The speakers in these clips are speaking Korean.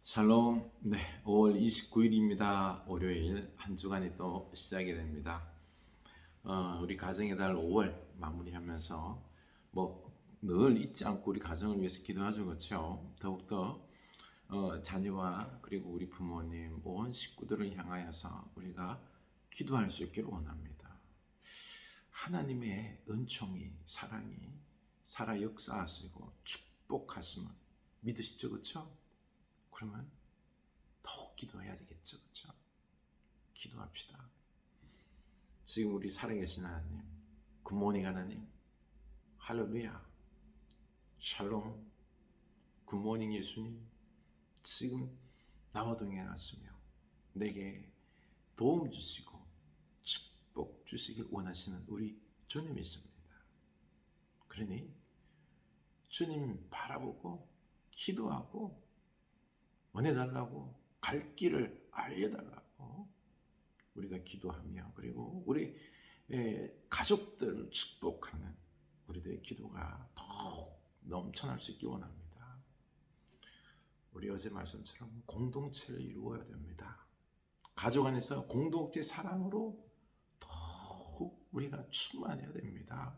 샬롬. 네, 5월 29일입니다. 월요일 한 주간이 또 시작이 됩니다. 우리 가정의 달 5월 마무리하면서 뭐 늘 잊지 않고 우리 가정을 위해서 기도하죠, 그렇죠? 더욱더 자녀와 그리고 우리 부모님 온 식구들을 향하여서 우리가 기도할 수 있기를 원합니다. 하나님의 은총이 사랑이 살아 역사하시고 축복하심을 믿으시죠, 그렇죠? 그러면 더욱 기도해야 되겠죠, 그렇죠? 기도합시다. 지금 우리 살아계신 하나님, 굿모닝 하나님, 할렐루야, 샬롬, 굿모닝 예수님, 지금 나와 동행하시며 내게 도움 주시고 축복 주시길 원하시는 우리 주님 있습니다. 그러니 주님 바라보고 기도하고 원해달라고 갈 길을 알려달라고 우리가 기도하며 그리고 우리 가족들을 축복하는 우리들의 기도가 더욱 넘쳐날 수 있기 원합니다. 우리 어제 말씀처럼 공동체를 이루어야 됩니다. 가족 안에서 공동체 사랑으로 더욱 우리가 충만해야 됩니다.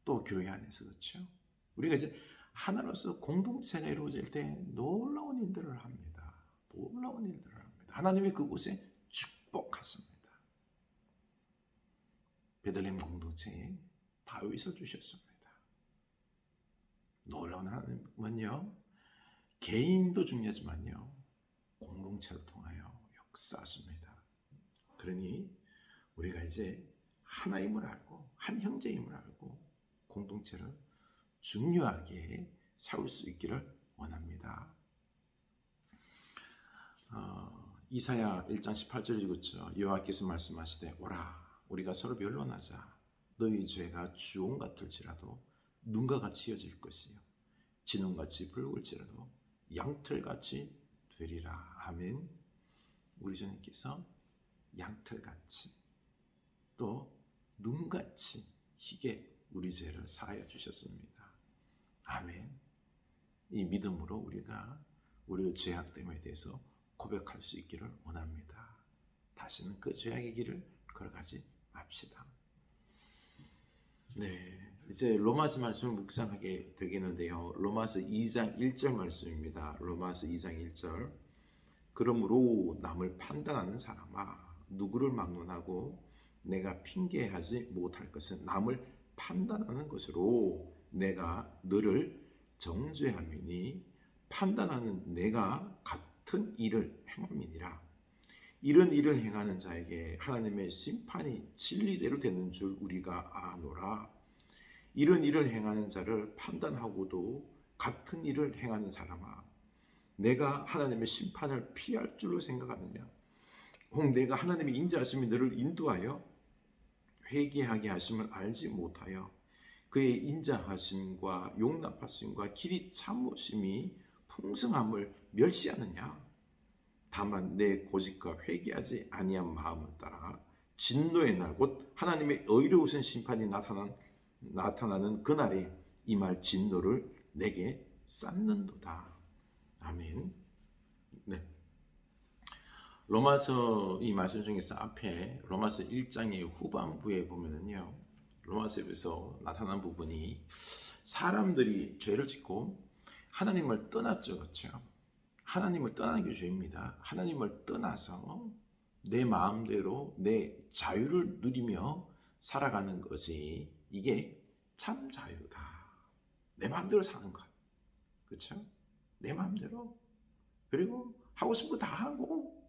또 교회 안에서 그렇죠. 우리가 이제 하나로서 공동체가 이루어질 때 놀라운 일들을 합니다. 놀라운 일들을 합니다. 하나님이 그곳에 축복하십니다. 베들레헴 공동체에 다윗을 주셨습니다. 놀라운 하나님은요, 개인도 중요하지만요, 공동체를 통하여 역사하십니다. 그러니 우리가 이제 하나임을 알고 한 형제임을 알고 공동체를 중요하게 세울 수 있기를 원합니다. 이사야 1장 18절 읽었죠. 여호와께서 말씀하시되 오라 우리가 서로 변론하자. 너희 죄가 주홍 같을지라도 눈과 같이 이어질 것이요 진홍같이 붉을지라도 양털같이 되리라. 아멘. 우리 주님께서 양털같이 또 눈같이 희게 우리 죄를 사하여 주셨습니다. 아멘. 이 믿음으로 우리가 우리의 죄악됨에 대해서 고백할 수 있기를 원합니다. 다시는 그 죄악의 길을 걸어가지 맙시다. 네, 이제 로마서 말씀을 묵상하게 되겠는데요. 로마서 2장 1절 말씀입니다. 로마서 2장 1절. 그러므로 남을 판단하는 사람아 누구를 막론하고 내가 핑계하지 못할 것은 남을 판단하는 것으로 내가 너를 정죄함이니 판단하는 내가 같은 일을 행함이니라. 이런 일을 행하는 자에게 하나님의 심판이 진리대로 되는 줄 우리가 아노라. 이런 일을 행하는 자를 판단하고도 같은 일을 행하는 사람아 내가 하나님의 심판을 피할 줄로 생각하느냐? 혹 내가 하나님의 인자하심이 너를 인도하여 회개하게 하심을 알지 못하여 그의 인자하심과 용납하심과 길이 참으심이 풍성함을 멸시하느냐? 다만 내 고집과 회개하지 아니한 마음을 따라 진노의 날 곧 하나님의 의로우신 심판이 나타나는 그날에 이 말 진노를 내게 쌓는도다. 아멘. 네. 로마서 이 말씀 중에서 앞에 로마서 1장의 후반부에 보면은요. 로마서에서 나타난 부분이 사람들이 죄를 짓고 하나님을 떠났죠. 그렇죠? 하나님을 떠나는 게 죄입니다. 하나님을 떠나서 내 마음대로 내 자유를 누리며 살아가는 것이 이게 참 자유다. 내 마음대로 사는 것. 그렇죠? 내 마음대로 그리고 하고 싶은 거 다 하고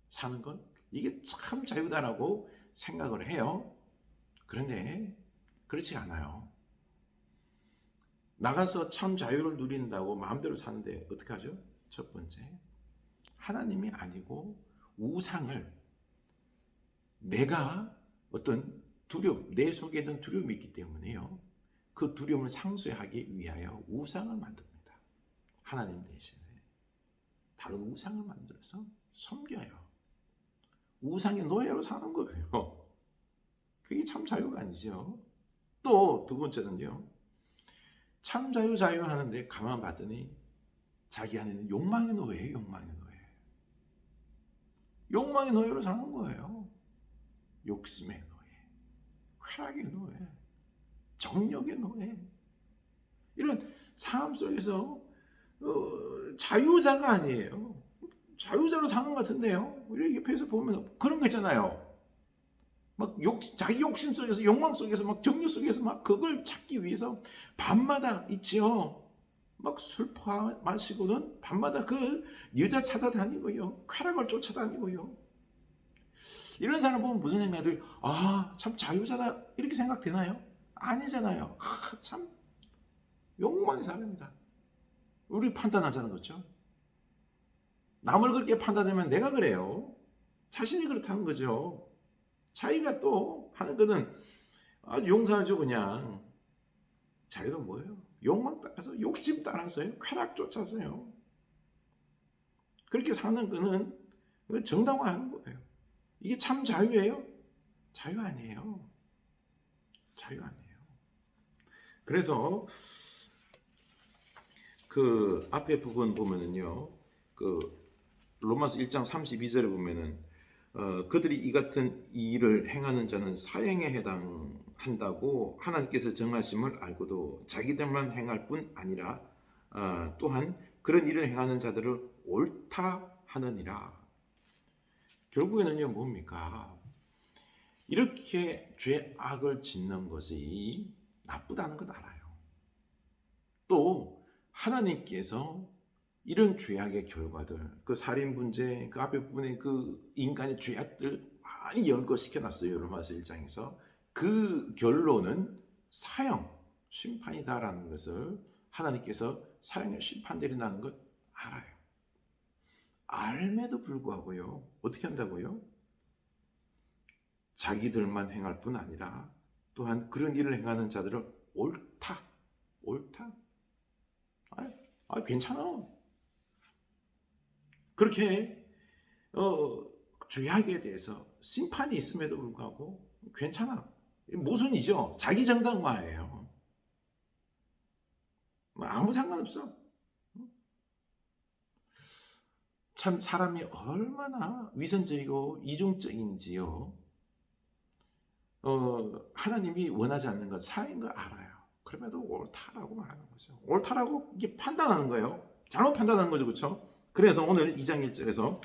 사는 것 이게 참 자유다라고 생각을 해요. 그런데 그렇지 않아요. 나가서 참 자유를 누린다고 마음대로 사는데 어떻게 하죠? 첫 번째, 하나님이 아니고 우상을 내가 어떤 두려움, 내 속에 있는 두려움이 있기 때문에요. 그 두려움을 상쇄하기 위하여 우상을 만듭니다. 하나님 대신에 다른 우상을 만들어서 섬겨요. 우상의 노예로 사는 거예요. 그게 참 자유가 아니죠. 또 두 번째는요. 참 자유 하는데 가만 봤더니 자기 안에는 욕망의 노예예요. 욕망의 노예. 욕망의 노예로 사는 거예요. 욕심의 노예, 쾌락의 노예, 정욕의 노예. 이런 삶 속에서 자유자가 아니에요. 자유자로 사는 것 같은데요. 우리 옆에서 보면 그런 거 있잖아요. 막 자기 욕심 속에서, 욕망 속에서, 막 정욕 속에서 막 그걸 찾기 위해서 밤마다 있지요. 막 술 마시고는 밤마다 그 여자 찾아다니고요. 쾌락을 쫓아다니고요. 이런 사람 보면 무슨 생각들, 참 자유자다 이렇게 생각되나요? 아니잖아요. 참 욕망의 사람이다. 우리 판단하자는 거죠. 남을 그렇게 판단하면 내가 그래요. 자신이 그렇다는 거죠. 자기가 또 하는 거는 용서하죠. 그냥 자기가 뭐예요? 욕망 따라서, 욕심 따라서요. 쾌락 쫓아서요. 그렇게 사는 거는 정당화하는 거예요. 이게 참 자유예요? 자유 아니에요. 자유 아니에요. 그래서 그 앞에 부분 보면은요, 그 로마서 1장 32절에 보면은 그들이 이 같은 일을 행하는 자는 사형에 해당한다고 하나님께서 정하심을 알고도 자기들만 행할 뿐 아니라 또한 그런 일을 행하는 자들을 옳다 하느니라. 결국에는요, 뭡니까? 이렇게 죄악을 짓는 것이 나쁘다는 것 알아요. 또 하나님께서 이런 죄악의 결과들, 그 살인분쟁, 그 앞에 부분에 그 인간의 죄악들 많이 연거시켜 놨어요. 로마서 1장에서. 그 결론은 사형, 심판이다라는 것을 하나님께서 사형의 심판 내린다는 것 알아요. 알매도 불구하고요. 어떻게 한다고요? 자기들만 행할 뿐 아니라 또한 그런 일을 행하는 자들을 옳다. 옳다. 괜찮아. 그렇게 죄악에 대해서 심판이 있음에도 불구하고 괜찮아. 모순이죠. 자기 정당화예요. 아무 상관없어. 참 사람이 얼마나 위선적이고 이중적인지요. 하나님이 원하지 않는 것 사인 거 알아요. 그럼에도 옳다라고 말하는 거죠. 옳다라고 이게 판단하는 거예요. 잘못 판단하는 거죠, 그렇죠? 그래서 오늘 2장 1절에서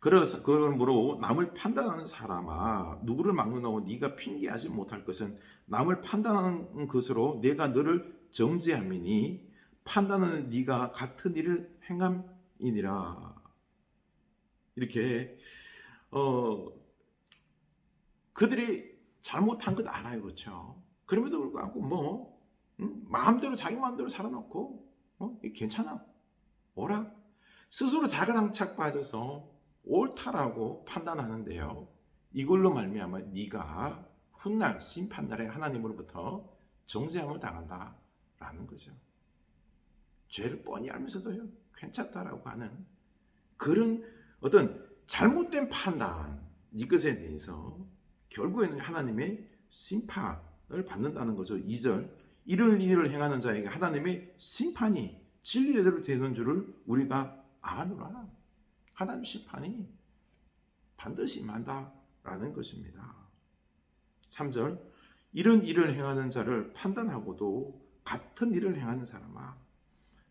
그러므로 남을 판단하는 사람아 누구를 막론하고 네가 핑계하지 못할 것은 남을 판단하는 것으로 내가 너를 정죄함이니 판단하는 네가 같은 일을 행함이니라. 이렇게 그들이 잘못한 것 알아요, 그렇죠? 그럼에도 불구하고 마음대로 자기 마음대로 살아놓고 괜찮아, 오라. 스스로 자가당착 빠져서 옳다라고 판단하는데요. 이걸로 말미암아 네가 훗날 심판날에 하나님으로부터 정죄함을 당한다라는 거죠. 죄를 뻔히 알면서도요, 괜찮다라고 하는 그런 어떤 잘못된 판단, 이것에 대해서 결국에는 하나님의 심판을 받는다는 거죠. 2절, 이런 일을 행하는 자에게 하나님의 심판이 진리대로 되는 줄을 우리가 아노라. 하나님 심판이 반드시 임한다라는 것입니다. 3절, 이런 일을 행하는 자를 판단하고도 같은 일을 행하는 사람아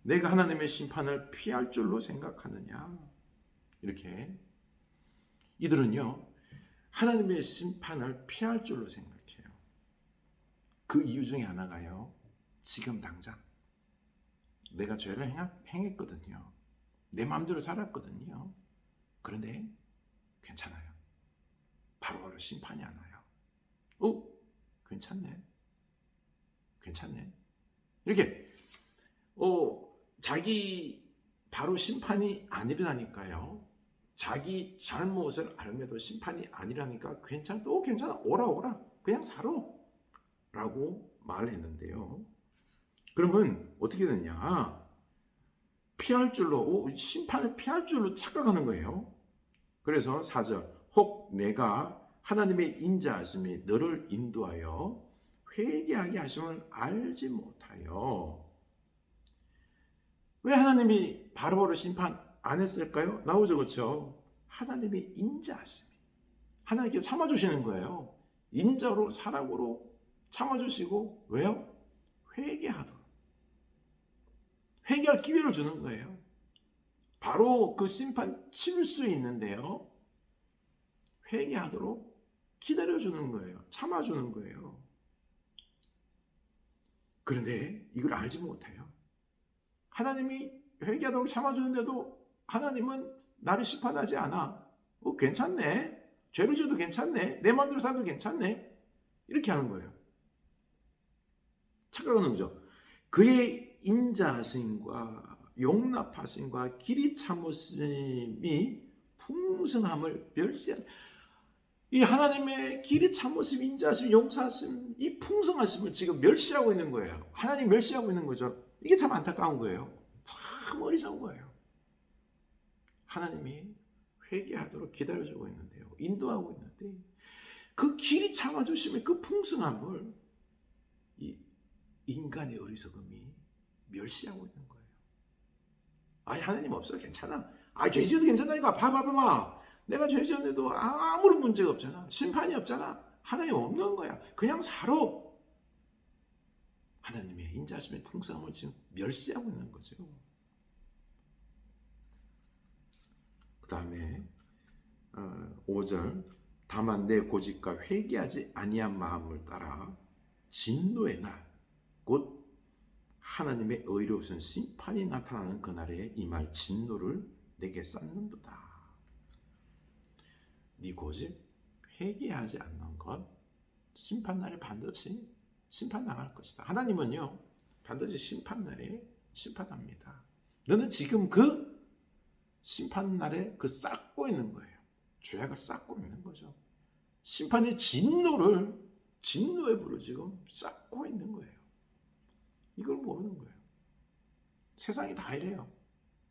내가 하나님의 심판을 피할 줄로 생각하느냐. 이렇게 이들은요 하나님의 심판을 피할 줄로 생각해요. 그 이유 중에 하나가요, 지금 당장 내가 죄를 행했거든요. 내 마음대로 살았거든요. 그런데 괜찮아요. 바로바로 심판이 안 와요. 괜찮네. 이렇게 자기 바로 심판이 안 일어나니까요. 자기 잘못을 알면도 심판이 아니라니까 괜찮아, 오라 그냥 살아 라고 말을 했는데요. 그러면 어떻게 되냐, 피할 줄로 심판을 피할 줄로 착각하는 거예요. 그래서 4절, 혹 내가 하나님의 인자하심이 너를 인도하여 회개하게 하심을 알지 못하여. 왜 하나님이 바로바로 심판 안 했을까요? 나오죠, 그렇죠? 하나님이 인자하심이, 하나님께서 참아주시는 거예요. 인자로 사랑으로 참아주시고, 왜요? 회개하도록, 회개할 기회를 주는 거예요. 바로 그 심판 치를 수 있는데요, 회개하도록 기다려주는 거예요. 참아주는 거예요. 그런데 이걸 알지 못해요. 하나님이 회개하도록 참아주는데도 하나님은 나를 심판하지 않아. 괜찮네. 죄를 지어도 괜찮네. 내 마음대로 살아도 괜찮네. 이렇게 하는 거예요. 착각하는 거죠. 그의 인자하심과 용납하심과 길이 참으심이 풍성함을 멸시한, 이 하나님의 길이 참으심, 인자하심, 용서하심, 이 풍성하심을 지금 멸시하고 있는 거예요. 하나님 멸시하고 있는 거죠. 이게 참 안타까운 거예요. 참 어리석은 거예요. 하나님이 회개하도록 기다려주고 있는데요, 인도하고 있는데, 그 길이 참아주심의 그 풍성함을 이 인간의 어리석음이 멸시하고 있는 거예요. 아니, 하나님 없어, 괜찮아. 죄 지어도 괜찮다니까. 봐봐. 내가 죄 지었는데도 아무런 문제가 없잖아. 심판이 없잖아. 하나님 없는 거야. 그냥 살아. 하나님의 인자하심의 풍성함을 지금 멸시하고 있는 거죠. 그 다음에 5절, 다만 내 고집과 회개하지 아니한 마음을 따라 진노의 날, 곧 하나님의 의로우신 심판이 나타나는 그날에 임할 진노를 내게 쌓는도다. 네 고집, 회개하지 않는 것, 심판날에 반드시 심판당할 것이다. 하나님은요, 반드시 심판날에 심판합니다. 너는 지금 그 심판날에 그 쌓고 있는 거예요. 죄악을 쌓고 있는 거죠. 심판의 진노의 불을 지금 쌓고 있는 거예요. 이걸 모르는 거예요. 세상이 다 이래요.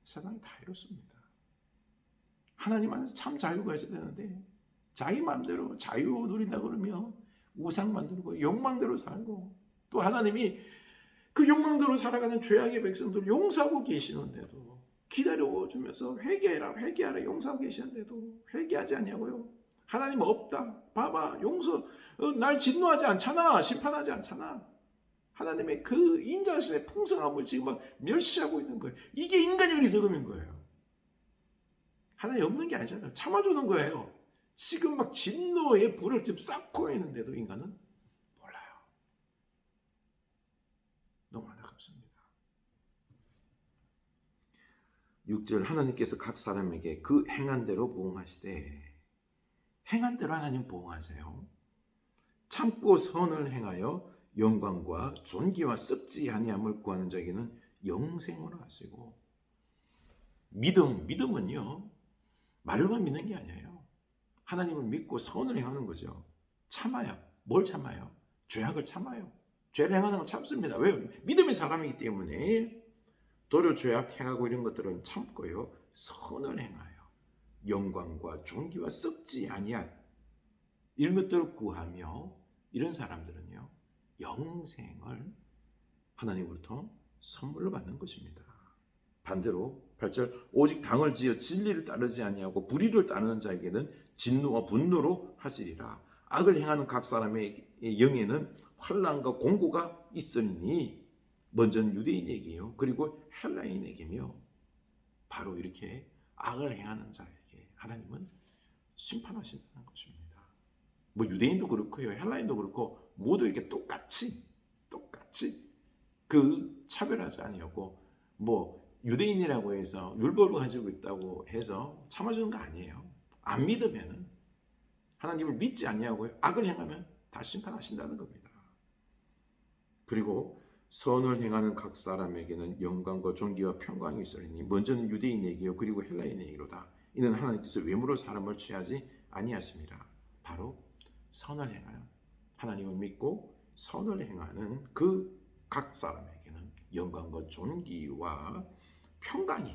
세상이 다 이렇습니다. 하나님 안에서 참 자유가 있어야 되는데, 자기 마음대로 자유 누린다 그러면 우상 만들고 욕망대로 살고, 또 하나님이 그 욕망대로 살아가는 죄악의 백성들을 용서하고 계시는데도, 기다려주면서 회개하라 용서하고 계시는데도 회개하지 않냐고요. 하나님 없다. 봐봐, 날 진노하지 않잖아. 심판하지 않잖아. 하나님의 그 인자하심의 풍성함을 지금 막 멸시하고 있는 거예요. 이게 인간의 어리석음인 거예요. 하나님 없는 게 아니잖아요. 참아주는 거예요. 지금 막 진노의 불을 지금 쌓고 있는데도 인간은 몰라요. 너무 안타깝습니다. 6절, 하나님께서 각 사람에게 그 행한 대로 보응하시되, 행한 대로 하나님 보응하세요. 참고 선을 행하여 영광과 존귀와 썩지 아니함을 구하는 자에게는 영생을 하시고. 믿음은요, 말로만 믿는 게 아니에요. 하나님을 믿고 선을 행하는 거죠. 참아요. 뭘 참아요? 죄악을 참아요. 죄를 행하는 건 참습니다. 왜? 믿음의 사람이기 때문에. 도로 죄악 행하고 이런 것들은 참고요, 선을 행하여 영광과 존귀와 썩지 아니할 이런 것들을 구하며, 이런 사람들은요, 영생을 하나님으로부터 선물로 받는 것입니다. 반대로 8절, 오직 당을 지어 진리를 따르지 아니하고 불의를 따르는 자에게는 진노와 분노로 하시리라. 악을 행하는 각 사람의 영에는 환난과 공고가 있으니, 먼저는 유대인에게요, 그리고 헬라인에게며. 바로 이렇게 악을 행하는 자에게 하나님은 심판하신다는 것입니다. 뭐 유대인도 그렇고요, 헬라인도 그렇고, 모두에게 똑같이 그 차별하지 아니하고, 뭐 유대인이라고 해서 율법을 가지고 있다고 해서 참아주는 거 아니에요. 안 믿으면은, 하나님을 믿지 아니하고요, 악을 행하면 다 심판하신다는 겁니다. 그리고 선을 행하는 각 사람에게는 영광과 존귀와 평강이 있으리니, 먼저는 유대인에게요, 그리고 헬라인에게로다. 이는 하나님께서 외모로 사람을 취하지 아니하심이라. 바로 선을 행하는, 하나님을 믿고 선을 행하는 그 각 사람에게는 영광과 존귀와 평강이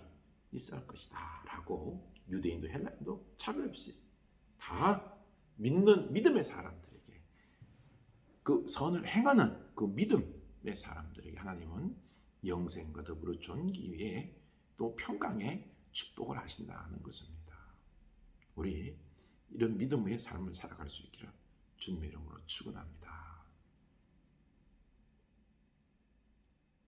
있을 것이다 라고, 유대인도 헬라인도 차별 없이 다 믿는 믿음의 사람들에게, 그 선을 행하는 그 믿음의 사람들에게 하나님은 영생과 더불어 존귀 위에 또 평강의 축복을 하신다는 것입니다. 우리 이런 믿음의 삶을 살아갈 수 있기를 주님의 이름으로 축원합니다.